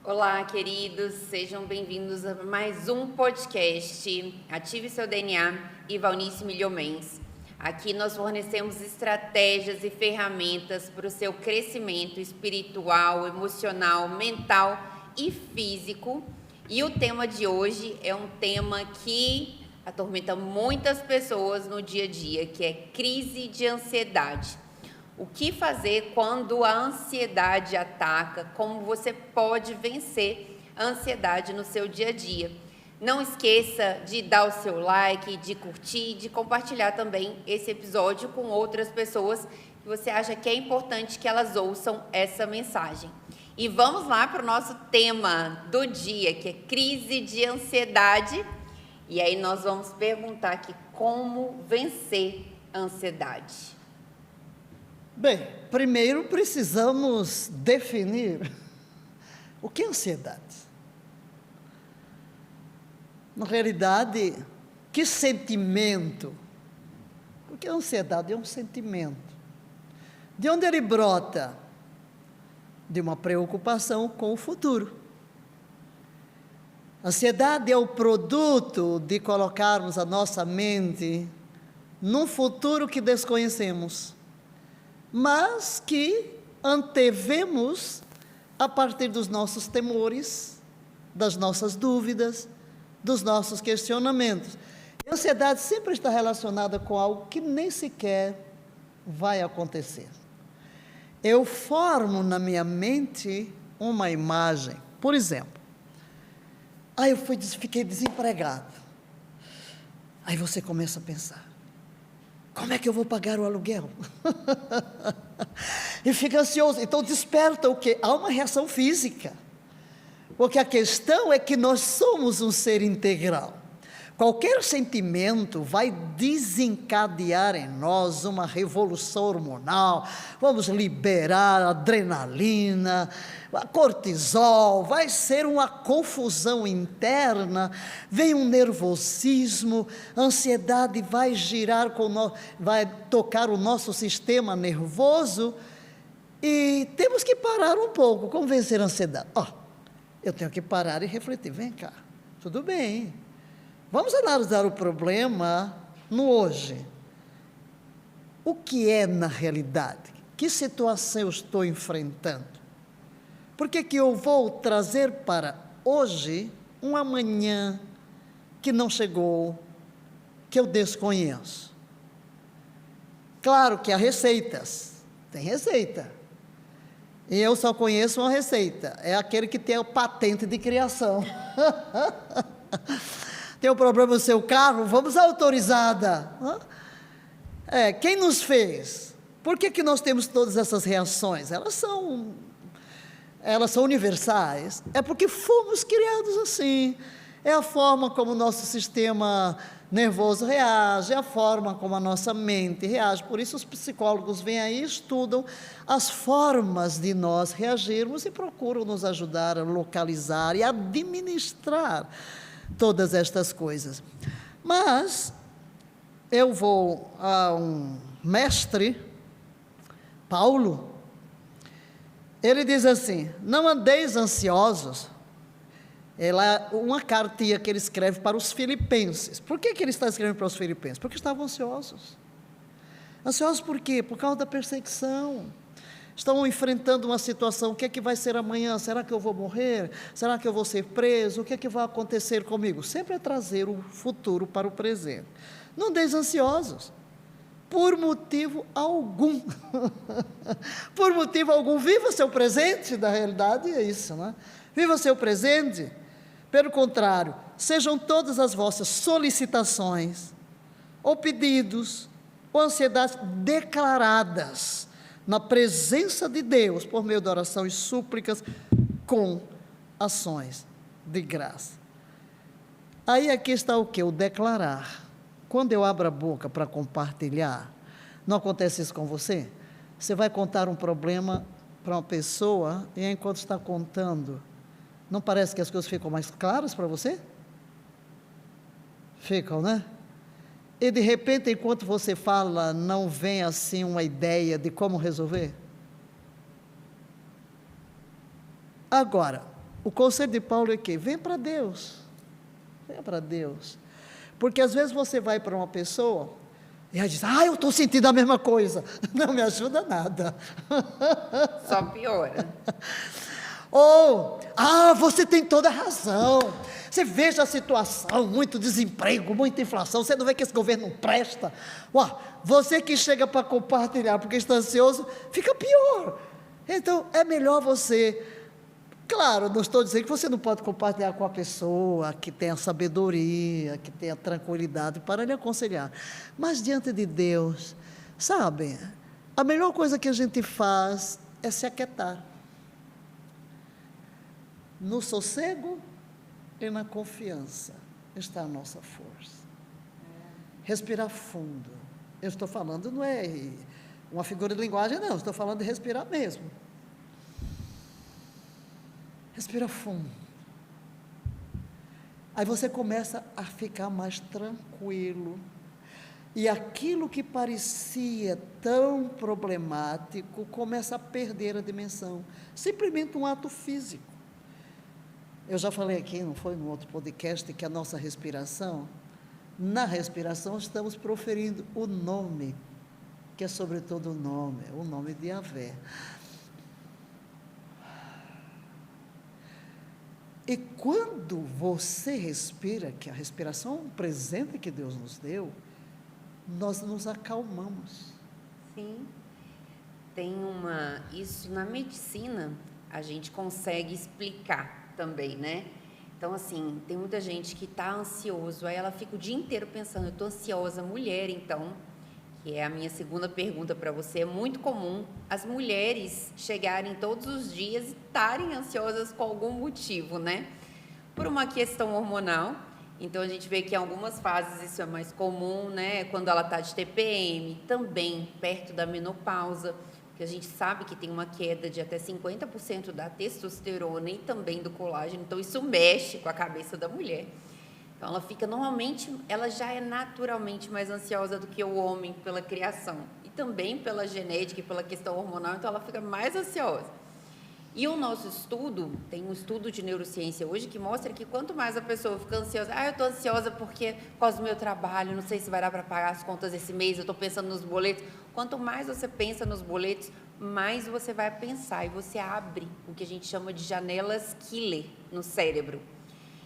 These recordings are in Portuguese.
Olá, queridos, sejam bem-vindos a mais um podcast Ative Seu DNA e Valnice Milhomens. Aqui nós fornecemos estratégias e ferramentas para o seu crescimento espiritual, emocional, mental e físico. E o tema de hoje é um tema que atormenta muitas pessoas no dia a dia, que é crise de ansiedade. O que fazer quando a ansiedade ataca? Como você pode vencer a ansiedade no seu dia a dia? Não esqueça de dar o seu like, de curtir, de compartilhar também esse episódio com outras pessoas que você acha que é importante que elas ouçam essa mensagem. E vamos lá para o nosso tema do dia, que é crise de ansiedade. E aí nós vamos perguntar aqui como vencer a ansiedade. Bem, primeiro precisamos definir o que é ansiedade. Na realidade, que sentimento? Porque a ansiedade é um sentimento. De onde ele brota? De uma preocupação com o futuro. A ansiedade é o produto de colocarmos a nossa mente num futuro que desconhecemos, mas que antevemos a partir dos nossos temores, das nossas dúvidas, dos nossos questionamentos. A ansiedade sempre está relacionada com algo que nem sequer vai acontecer. Eu formo na minha mente uma imagem, por exemplo, eu fiquei desempregado. Aí você começa a pensar, como é que eu vou pagar o aluguel? E fica ansioso. Então desperta o quê? Há uma reação física. Porque a questão é que nós somos um ser integral. Qualquer sentimento vai desencadear em nós uma revolução hormonal. Vamos liberar adrenalina, cortisol, vai ser uma confusão interna, vem um nervosismo, a ansiedade vai girar, vai tocar o nosso sistema nervoso e temos que parar um pouco. Como vencer a ansiedade? Eu tenho que parar e refletir. Vem cá, tudo bem. Vamos analisar o problema no hoje. O que é na realidade? Que situação eu estou enfrentando? Por que eu vou trazer para hoje um amanhã que não chegou, que eu desconheço? Claro que há receitas, tem receita. E eu só conheço uma receita, é aquele que tem a patente de criação. Tem um problema no seu carro, vamos à autorizada. Quem nos fez? Por que nós temos todas essas reações? Elas são universais. É porque fomos criados assim. É a forma como o nosso sistema nervoso reage, é a forma como a nossa mente reage. Por isso os psicólogos vêm aí e estudam as formas de nós reagirmos e procuram nos ajudar a localizar e administrar todas estas coisas. Mas eu vou a um mestre, Paulo, ele diz assim: não andeis ansiosos. Uma cartinha que ele escreve para os filipenses. Por que ele está escrevendo para os filipenses? Porque estavam ansiosos. Ansiosos por quê? Por causa da perseguição. Estão enfrentando uma situação, o que é que vai ser amanhã? Será que eu vou morrer? Será que eu vou ser preso? O que é que vai acontecer comigo? Sempre é trazer o futuro para o presente. Não andeis ansiosos, por motivo algum. Por motivo algum, viva seu presente, na realidade é isso, né? Viva seu presente. Pelo contrário, sejam todas as vossas solicitações, ou pedidos, ou ansiedades declaradas na presença de Deus, por meio de oração e súplicas, com ações de graça. Aí aqui está o que? O declarar. Quando eu abro a boca para compartilhar, não acontece isso com você? Você vai contar um problema para uma pessoa, e enquanto está contando, não parece que as coisas ficam mais claras para você? Ficam, né? E de repente, enquanto você fala, não vem assim uma ideia de como resolver? Agora, O conselho de Paulo é que vem para Deus, venha para Deus, porque às vezes você vai para uma pessoa e ela diz, eu estou sentindo a mesma coisa, não me ajuda nada, Só piora. ou, você tem toda a razão, você veja a situação, muito desemprego, muita inflação, você não vê que esse governo não presta, você que chega para compartilhar porque está ansioso, fica pior. Então é melhor você, claro, não estou dizendo que você não pode compartilhar com a pessoa que tenha sabedoria, que tenha tranquilidade para lhe aconselhar, mas diante de Deus, sabe, a melhor coisa que a gente faz é se aquietar, no sossego e na confiança está a nossa força. Respirar fundo. Eu estou falando, não é uma figura de linguagem, não, estou falando de respirar mesmo. Respira fundo. Aí você começa a ficar mais tranquilo. E aquilo que parecia tão problemático começa a perder a dimensão. Simplesmente um ato físico. Eu já falei aqui, não foi no outro podcast, que a nossa respiração, na respiração estamos proferindo o nome, que é sobretudo o nome de Yahvé. E quando você respira, que a respiração é um presente que Deus nos deu, nós nos acalmamos. Sim. Isso na medicina, a gente consegue explicar também, né? Então, assim, tem muita gente que está ansioso, aí ela fica o dia inteiro pensando, eu estou ansiosa, mulher, então, que é a minha segunda pergunta para você, é muito comum as mulheres chegarem todos os dias e estarem ansiosas com algum motivo, né? Por uma questão hormonal, então a gente vê que em algumas fases isso é mais comum, né? Quando ela está de TPM, também perto da menopausa, que a gente sabe que tem uma queda de até 50% da testosterona e também do colágeno, então isso mexe com a cabeça da mulher. Então ela fica, normalmente, ela já é naturalmente mais ansiosa do que o homem pela criação, e também pela genética e pela questão hormonal, então ela fica mais ansiosa. E o nosso estudo, tem um estudo de neurociência hoje que mostra que quanto mais a pessoa fica ansiosa, eu estou ansiosa porque por causa do meu trabalho, não sei se vai dar para pagar as contas esse mês, eu estou pensando nos boletos. Quanto mais você pensa nos boletos, mais você vai pensar e você abre o que a gente chama de janelas killer no cérebro.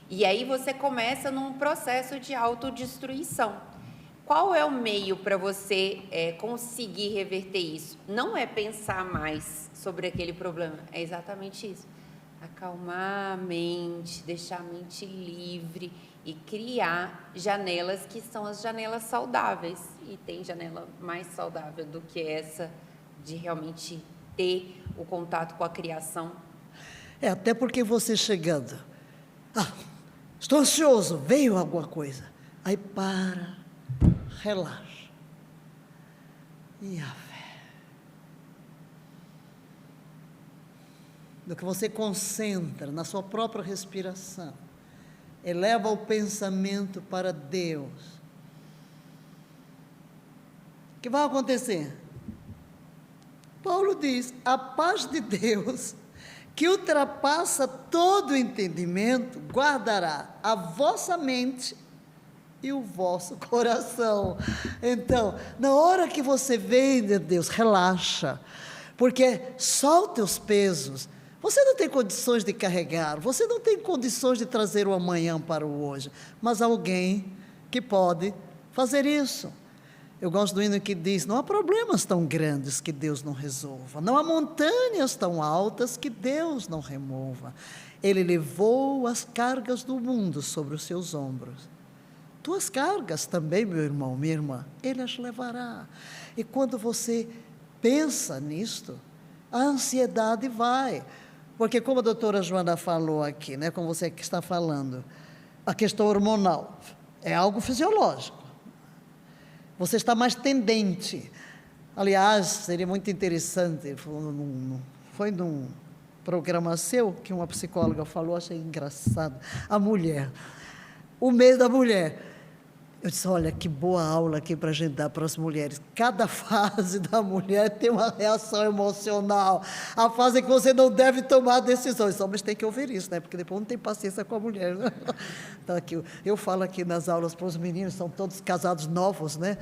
E aí você começa num processo de autodestruição. Qual é o meio para você conseguir reverter isso? Não é pensar mais sobre aquele problema, é exatamente isso. Acalmar a mente, deixar a mente livre e criar janelas que são as janelas saudáveis. E tem janela mais saudável do que essa de realmente ter o contato com a criação. Até porque você chegando, estou ansioso, veio alguma coisa, aí relaxa, e a fé, no que você concentra na sua própria respiração, eleva o pensamento para Deus, o que vai acontecer? Paulo diz, a paz de Deus, que ultrapassa todo entendimento, guardará a vossa mente e o vosso coração. Então, na hora que você vem de Deus, relaxa, porque solta os pesos. Você não tem condições de carregar, você não tem condições de trazer o amanhã para o hoje, mas alguém que pode fazer isso. Eu gosto do hino que diz, não há problemas tão grandes que Deus não resolva, não há montanhas tão altas que Deus não remova. Ele levou as cargas do mundo sobre os seus ombros. Tuas cargas também, meu irmão, minha irmã, Ele as levará. E quando você pensa nisto, a ansiedade vai. Porque como a doutora Joana falou aqui, né, como você que está falando, a questão hormonal é algo fisiológico. Você está mais tendente. Aliás, seria muito interessante, foi num programa seu, que uma psicóloga falou, achei engraçado, a mulher, o mês da mulher, Eu disse, olha, que boa aula aqui para a gente dar para as mulheres. Cada fase da mulher tem uma reação emocional. A fase em que você não deve tomar decisões. Os homens têm que ouvir isso, né? Porque depois não tem paciência com a mulher. Né? Então, aqui, eu falo aqui nas aulas para os meninos, são todos casados novos, né?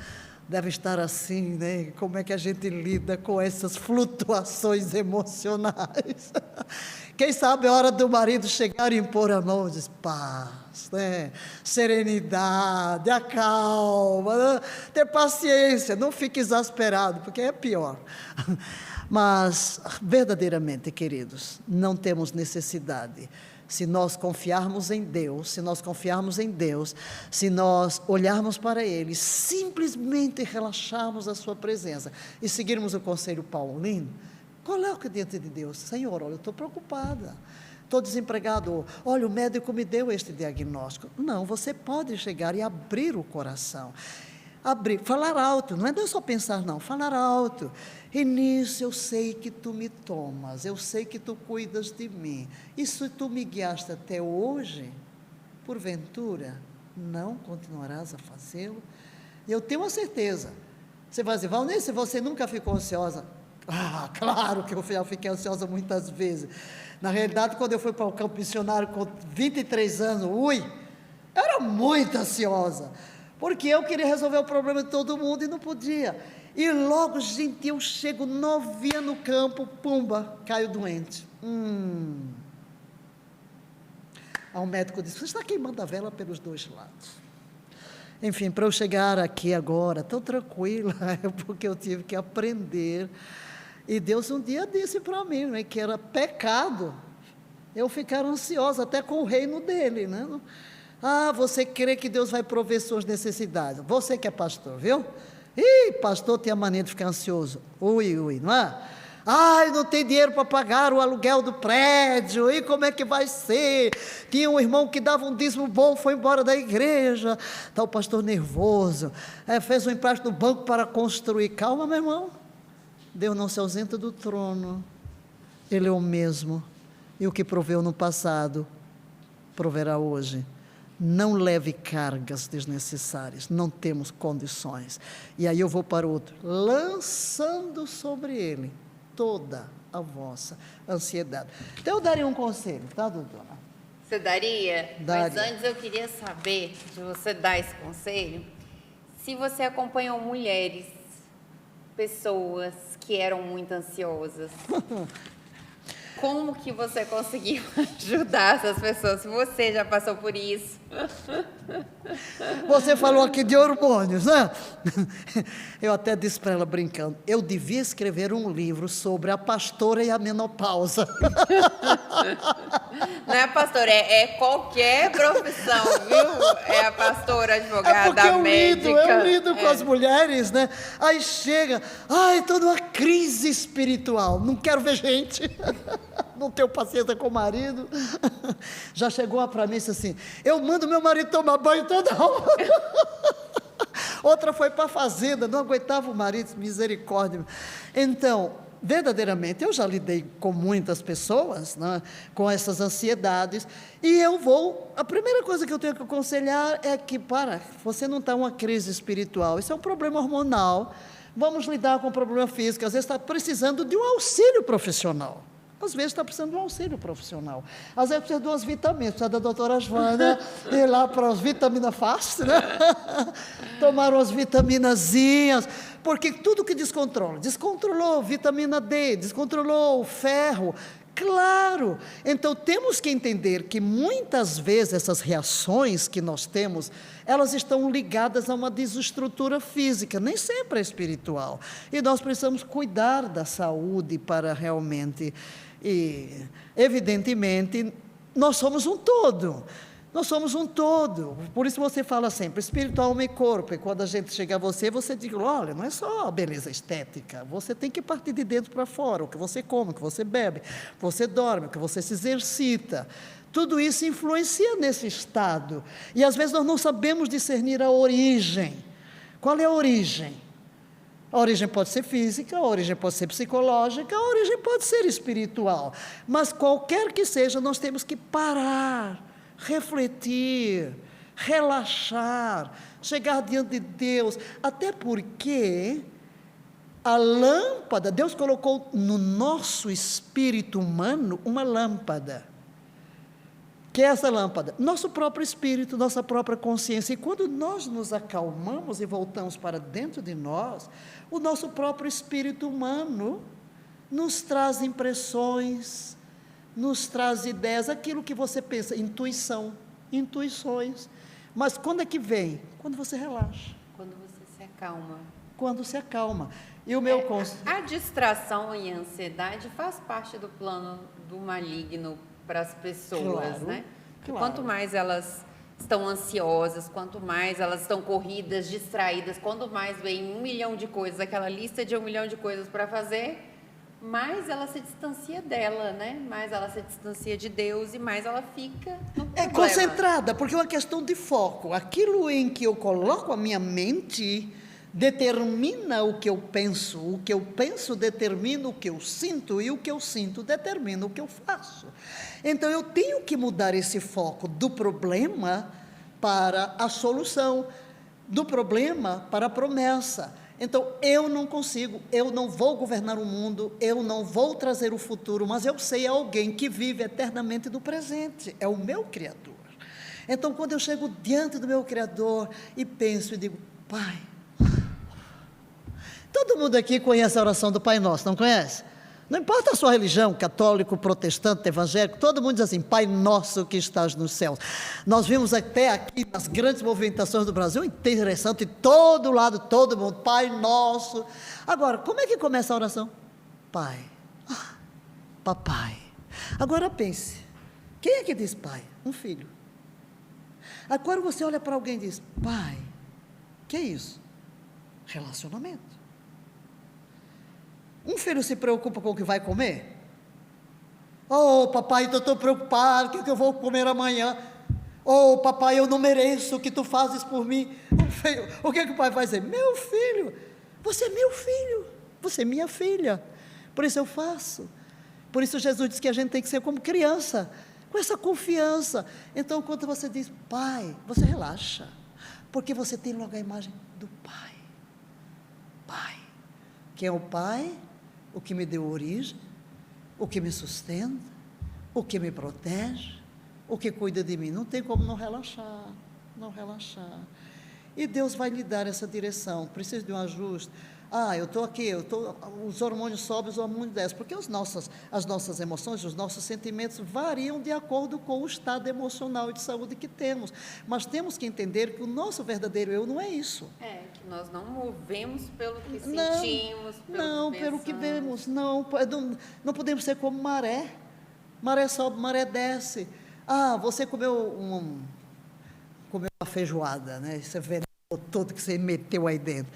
Deve estar assim, né? Como é que a gente lida com essas flutuações emocionais? Quem sabe a hora do marido chegar e impor a mão, diz, paz, né? Serenidade, acalma, né? Ter paciência, não fique exasperado, porque é pior. Mas, verdadeiramente, queridos, não temos necessidade. Se nós confiarmos em Deus, se nós olharmos para Ele, simplesmente relaxarmos a sua presença e seguirmos o conselho paulino, coloque diante de Deus, Senhor, olha, eu estou preocupada, estou desempregado, olha, o médico me deu este diagnóstico. Não, você pode chegar e abrir o coração, falar alto, não é só pensar não, falar alto. E nisso eu sei que tu me tomas, eu sei que tu cuidas de mim, e se tu me guiaste até hoje, porventura, não continuarás a fazê-lo? E eu tenho uma certeza, você vai dizer, Valnice, você nunca ficou ansiosa? Ah, claro que eu já fiquei ansiosa muitas vezes. Na realidade, quando eu fui para o campo missionário com 23 anos, eu era muito ansiosa, porque eu queria resolver o problema de todo mundo e não podia. E logo, gente, eu chego novinha no campo, pumba, caio doente. Aí o médico disse, você está queimando a vela pelos dois lados. Enfim, para eu chegar aqui agora, tão tranquila, é porque eu tive que aprender. E Deus um dia disse para mim, né, que era pecado eu ficar ansiosa até com o reino dele, né? Ah, você crê que Deus vai prover suas necessidades? Você que é pastor, viu? Ih, pastor tem a mania de ficar ansioso. Não é? Ai, não tem dinheiro para pagar o aluguel do prédio, e como é que vai ser? Tinha um irmão que dava um dízimo bom, foi embora da igreja, está o pastor nervoso, fez um empréstimo no banco para construir. Calma, meu irmão, Deus não se ausenta do trono, Ele é o mesmo, e o que proveu no passado, proverá hoje. Não leve cargas desnecessárias, não temos condições. E aí eu vou para o outro, lançando sobre ele toda a vossa ansiedade. Então eu daria um conselho, tá, doutora? Você daria? Daria. Mas antes eu queria saber, de você dar esse conselho, se você acompanhou mulheres, pessoas que eram muito ansiosas. Como que você conseguiu ajudar essas pessoas? Se você já passou por isso. Você falou aqui de hormônios, né? Eu até disse para ela brincando, eu devia escrever um livro sobre a pastora e a menopausa. Não é a pastora, é qualquer profissão, viu? É a pastora, advogada, médica. Eu lido com as mulheres, né? Aí chega, estou numa crise espiritual, não quero ver gente, não tenho paciência com o marido. Já chegou para mim e disse assim, eu mando meu marido tomar banho toda hora. Outra foi para a fazenda, não aguentava o marido, misericórdia. Então, verdadeiramente, eu já lidei com muitas pessoas, né, com essas ansiedades, e a primeira coisa que eu tenho que aconselhar é que, você não está em uma crise espiritual, isso é um problema hormonal, vamos lidar com o problema físico, às vezes está precisando de um auxílio profissional. Às vezes está precisando de um auxílio profissional. Às vezes precisa de umas vitaminas, precisa da doutora Joana ir lá para as vitaminas fáceis, né? Tomar umas vitaminazinhas, porque tudo que descontrolou vitamina D, descontrolou o ferro, claro. Então temos que entender que muitas vezes essas reações que nós temos, elas estão ligadas a uma desestrutura física, nem sempre é espiritual. E nós precisamos cuidar da saúde para realmente... E, evidentemente, nós somos um todo, por isso você fala sempre, espírito, alma e corpo, e quando a gente chega a você diz, olha, não é só a beleza estética, você tem que partir de dentro para fora, o que você come, o que você bebe, o que você dorme, o que você se exercita, tudo isso influencia nesse estado, e às vezes nós não sabemos discernir a origem. Qual é a origem? A origem pode ser física, a origem pode ser psicológica, a origem pode ser espiritual. Mas qualquer que seja, nós temos que parar, refletir relaxar, chegar diante de Deus, até porque a lâmpada, Deus colocou no nosso espírito humano uma lâmpada. Que é essa lâmpada? Nosso próprio espírito, nossa própria consciência. E quando nós nos acalmamos e voltamos para dentro de nós, o nosso próprio espírito humano nos traz impressões, nos traz ideias, aquilo que você pensa, intuições. Mas quando é que vem? Quando você relaxa. Quando você se acalma. Quando se acalma. E o meu A distração e a ansiedade faz parte do plano do maligno para as pessoas, Claro, né? claro. Quanto mais elas estão ansiosas, quanto mais elas estão corridas, distraídas, quanto mais vem 1 milhão de coisas, aquela lista de 1 milhão de coisas para fazer, mais ela se distancia dela, né? Mais ela se distancia de Deus e mais ela fica no problema. É concentrada, porque é uma questão de foco. Aquilo em que eu coloco a minha mente determina o que eu penso determina o que eu sinto, e o que eu sinto determina o que eu faço. Então eu tenho que mudar esse foco do problema para a solução, do problema para a promessa. Então eu não consigo, eu não vou governar o mundo, eu não vou trazer o futuro, mas eu sei alguém que vive eternamente do presente, é o meu Criador. Então quando eu chego diante do meu Criador e penso e digo, Pai, todo mundo aqui conhece a oração do Pai Nosso, não conhece? Não importa a sua religião, católico, protestante, evangélico, todo mundo diz assim, Pai Nosso que estás nos céus. Nós vimos até aqui, nas grandes movimentações do Brasil, interessante, de todo lado, todo mundo, Pai Nosso. Agora, como é que começa a oração? Pai, papai. Agora pense, quem é que diz pai? Um filho. Agora você olha para alguém e diz, pai, que é isso? Relacionamento. Um filho se preocupa com o que vai comer? Oh, papai, eu estou preocupado, o que eu vou comer amanhã? Oh, papai, eu não mereço o que tu fazes por mim. O que o pai vai dizer? Meu filho, você é meu filho, você é minha filha, por isso eu faço. Por isso Jesus diz que a gente tem que ser como criança, com essa confiança. Então, quando você diz pai, você relaxa, porque você tem logo a imagem do pai. Pai. Quem é o pai? O que me deu origem, o que me sustenta, o que me protege, o que cuida de mim. Não tem como não relaxar, não relaxar. E Deus vai lhe dar essa direção. Preciso de um ajuste. Eu estou aqui, os hormônios sobem, os hormônios descem, porque as nossas emoções, os nossos sentimentos variam de acordo com o estado emocional e de saúde que temos, mas temos que entender que o nosso verdadeiro eu não é isso. Que nós não movemos pelo que sentimos, pelo que vemos, não podemos ser como maré sobe, maré desce. Você comeu uma feijoada, né? Esse veneno todo que você meteu aí dentro.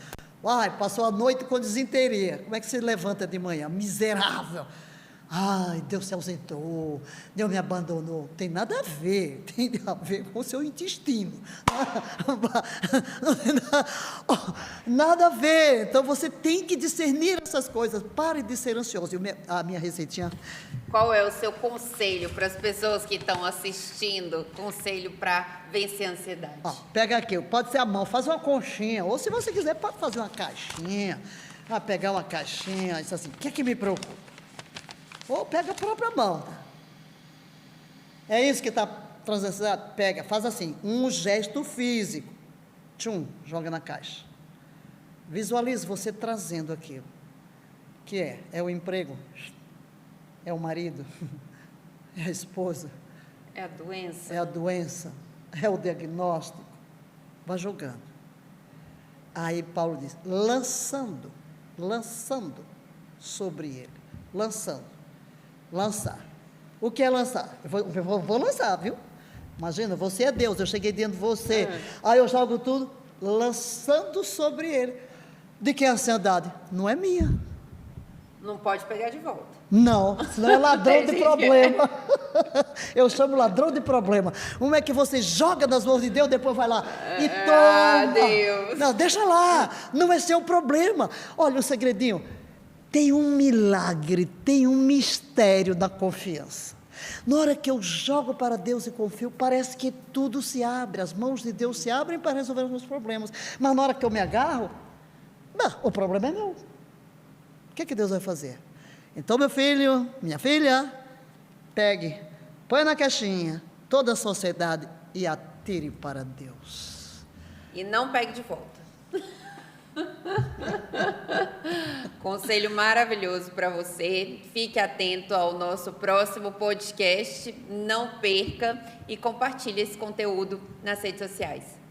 Passou a noite com desinteria. Como é que você levanta de manhã? Miserável. Deus se ausentou, Deus me abandonou. Tem nada a ver, tem a ver com o seu intestino. Nada a ver. Então você tem que discernir essas coisas. Pare de ser ansioso. A minha receitinha. Qual é o seu conselho para as pessoas que estão assistindo? Conselho para vencer a ansiedade? Pega aqui, pode ser a mão, faz uma conchinha, ou se você quiser, pode fazer uma caixinha. Pegar uma caixinha, isso assim, o que é que me preocupa? Ou pega a própria mão. É isso que está transacionado? Pega, faz assim, um gesto físico. Joga na caixa. Visualize você trazendo aquilo. Que é o emprego, é o marido, é a esposa. É a doença. É a doença, é o diagnóstico. Vai jogando. Aí Paulo diz, lançando sobre ele. Lançar. O que é lançar? Eu vou lançar, viu? Imagina, você é Deus, eu cheguei dentro de você. Aí eu jogo tudo, lançando sobre ele. De quem é a ansiedade? Não é minha. Não pode pegar de volta. Não, senão é ladrão de problema. Eu chamo ladrão de problema. Como é que você joga nas mãos de Deus, depois vai lá e toma. Deus. Não, deixa lá, não é seu problema. Olha o segredinho. Tem um milagre, tem um mistério da confiança. Na hora que eu jogo para Deus e confio, parece que tudo se abre, as mãos de Deus se abrem para resolver os meus problemas. Mas na hora que eu me agarro, o problema é meu. O que é que Deus vai fazer? Então, meu filho, minha filha, pegue, põe na caixinha toda a sociedade e atire para Deus. E não pegue de volta. Conselho maravilhoso para você. Fique atento ao nosso próximo podcast. Não perca e compartilhe esse conteúdo nas redes sociais.